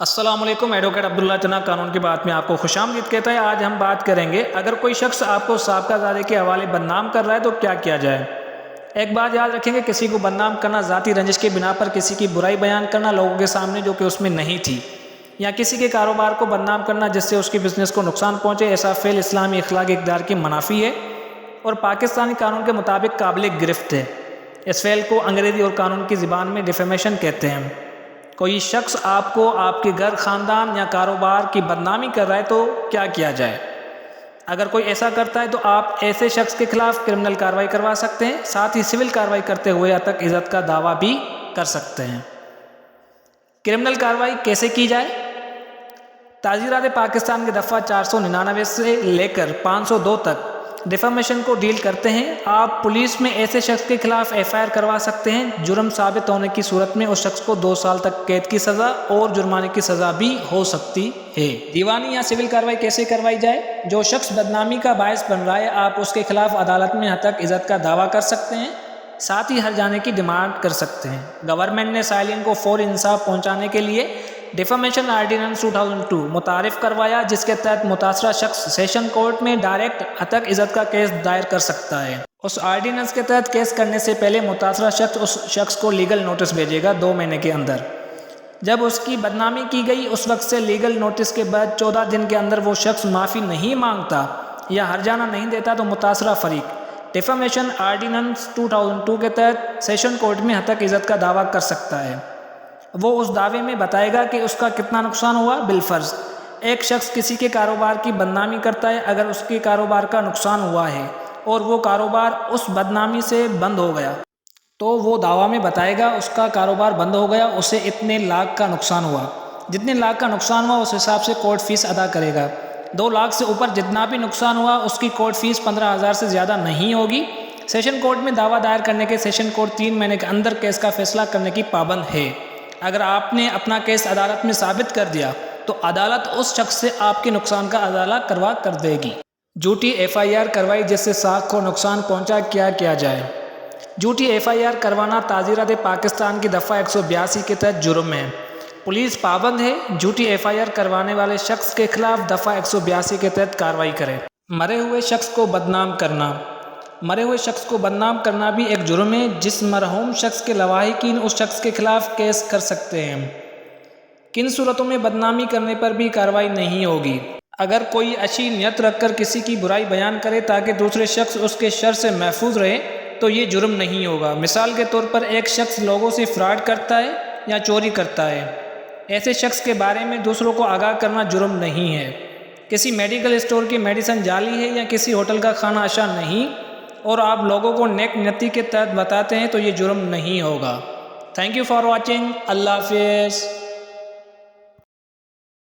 السلام علیکم، ایڈوکیٹ عبداللہ چنا قانون کی بات میں آپ کو خوش آمدید کہتا ہے۔ آج ہم بات کریں گے اگر کوئی شخص آپ کو سابقہ زادے کے حوالے بدنام کر رہا ہے تو کیا کیا جائے۔ ایک بات یاد رکھیں گے، کسی کو بدنام کرنا ذاتی رنجش کی بنا پر کسی کی برائی بیان کرنا لوگوں کے سامنے جو کہ اس میں نہیں تھی، یا کسی کے کاروبار کو بدنام کرنا جس سے اس کی بزنس کو نقصان پہنچے، ایسا فعل اسلامی اخلاقی اقدار کی منافی ہے اور پاکستانی قانون کے مطابق قابل گرفت ہے۔ اس فعل کو انگریزی اور قانون کی زبان میں ڈیفیمیشن کہتے ہیں۔ کوئی شخص آپ کو آپ کے گھر، خاندان یا کاروبار کی بدنامی کر رہا ہے تو کیا کیا جائے۔ اگر کوئی ایسا کرتا ہے تو آپ ایسے شخص کے خلاف کرمنل کارروائی کروا سکتے ہیں، ساتھ ہی سول کارروائی کرتے ہوئے اتک عزت کا دعویٰ بھی کر سکتے ہیں۔ کرمنل کارروائی کیسے کی جائے؟ تعزیرات پاکستان کے دفعہ 499 سے لے کر 502 تک ڈیفیمیشن کو ڈیل کرتے ہیں۔ آپ پولیس میں ایسے شخص کے خلاف FIR کروا سکتے ہیں۔ جرم ثابت ہونے کی صورت میں اس شخص کو 2 سال تک قید کی سزا اور جرمانے کی سزا بھی ہو سکتی ہے۔ دیوانی یا سول کارروائی کیسے کروائی جائے؟ جو شخص بدنامی کا باعث بن رہا ہے، آپ اس کے خلاف عدالت میں اتک عزت کا دعویٰ کر سکتے ہیں، ساتھ ہی ہرجانے کی ڈیمانڈ کر سکتے ہیں۔ گورنمنٹ نے سائلین کو فوری انصاف پہنچانے کے لیے ڈیفیمیشن آرڈیننس 2002 متعارف کروایا، جس کے تحت متاثرہ شخص سیشن کورٹ میں ڈائریکٹ اتک عزت کا کیس دائر کر سکتا ہے۔ اس آرڈیننس کے تحت کیس کرنے سے پہلے متاثرہ شخص اس شخص کو لیگل نوٹس بھیجے گا 2 مہینے کے اندر۔ جب اس کی بدنامی کی گئی اس وقت سے لیگل نوٹس کے بعد 14 دن کے اندر وہ شخص معافی نہیں مانگتا یا ہرجانہ نہیں دیتا تو متاثرہ فریق ڈیفیمیشن آرڈیننس 2002 کے تحت سیشن کورٹ میں اتک عزت کا دعویٰ کر سکتا ہے۔ وہ اس دعوے میں بتائے گا کہ اس کا کتنا نقصان ہوا۔ بالفرض ایک شخص کسی کے کاروبار کی بدنامی کرتا ہے، اگر اس کے کاروبار کا نقصان ہوا ہے اور وہ کاروبار اس بدنامی سے بند ہو گیا تو وہ دعویٰ میں بتائے گا اس کا کاروبار بند ہو گیا، اسے اتنے لاکھ کا نقصان ہوا، جتنے لاکھ کا نقصان ہوا اس حساب سے کورٹ فیس ادا کرے گا۔ 2 لاکھ سے اوپر جتنا بھی نقصان ہوا اس کی کورٹ فیس 15,000 سے زیادہ نہیں ہوگی۔ سیشن کورٹ میں دعویٰ دائر کرنے کے سیشن کورٹ 3 مہینے کے اندر کیس کا فیصلہ کرنے کی پابند ہے۔ اگر آپ نے اپنا کیس عدالت میں ثابت کر دیا تو عدالت اس شخص سے آپ کے نقصان کا ازالہ کروا کر دے گی۔ جھوٹی FIR کروائی جس سے ساکھ کو نقصان پہنچا، کیا کیا جائے۔ جھوٹی FIR کروانا تعزیرات پاکستان کی دفعہ 182 کے تحت جرم ہے۔ پولیس پابند ہے جھوٹی FIR کروانے والے شخص کے خلاف دفعہ 182 کے تحت کارروائی کرے۔ مرے ہوئے شخص کو بدنام کرنا۔ مرے ہوئے شخص کو بدنام کرنا بھی ایک جرم ہے جس مرحوم شخص کے لواحقین اس شخص کے خلاف کیس کر سکتے ہیں۔ کن صورتوں میں بدنامی کرنے پر بھی کارروائی نہیں ہوگی؟ اگر کوئی اچھی نیت رکھ کر کسی کی برائی بیان کرے تاکہ دوسرے شخص اس کے شر سے محفوظ رہے تو یہ جرم نہیں ہوگا۔ مثال کے طور پر ایک شخص لوگوں سے فراڈ کرتا ہے یا چوری کرتا ہے، ایسے شخص کے بارے میں دوسروں کو آگاہ کرنا جرم نہیں ہے۔ کسی میڈیکل اسٹور کی میڈیسن جعلی ہے یا کسی ہوٹل کا کھانا اچھا نہیں اور آپ لوگوں کو نیک نیتی کے تحت بتاتے ہیں تو یہ جرم نہیں ہوگا۔ Thank you for watching. اللہ حافظ۔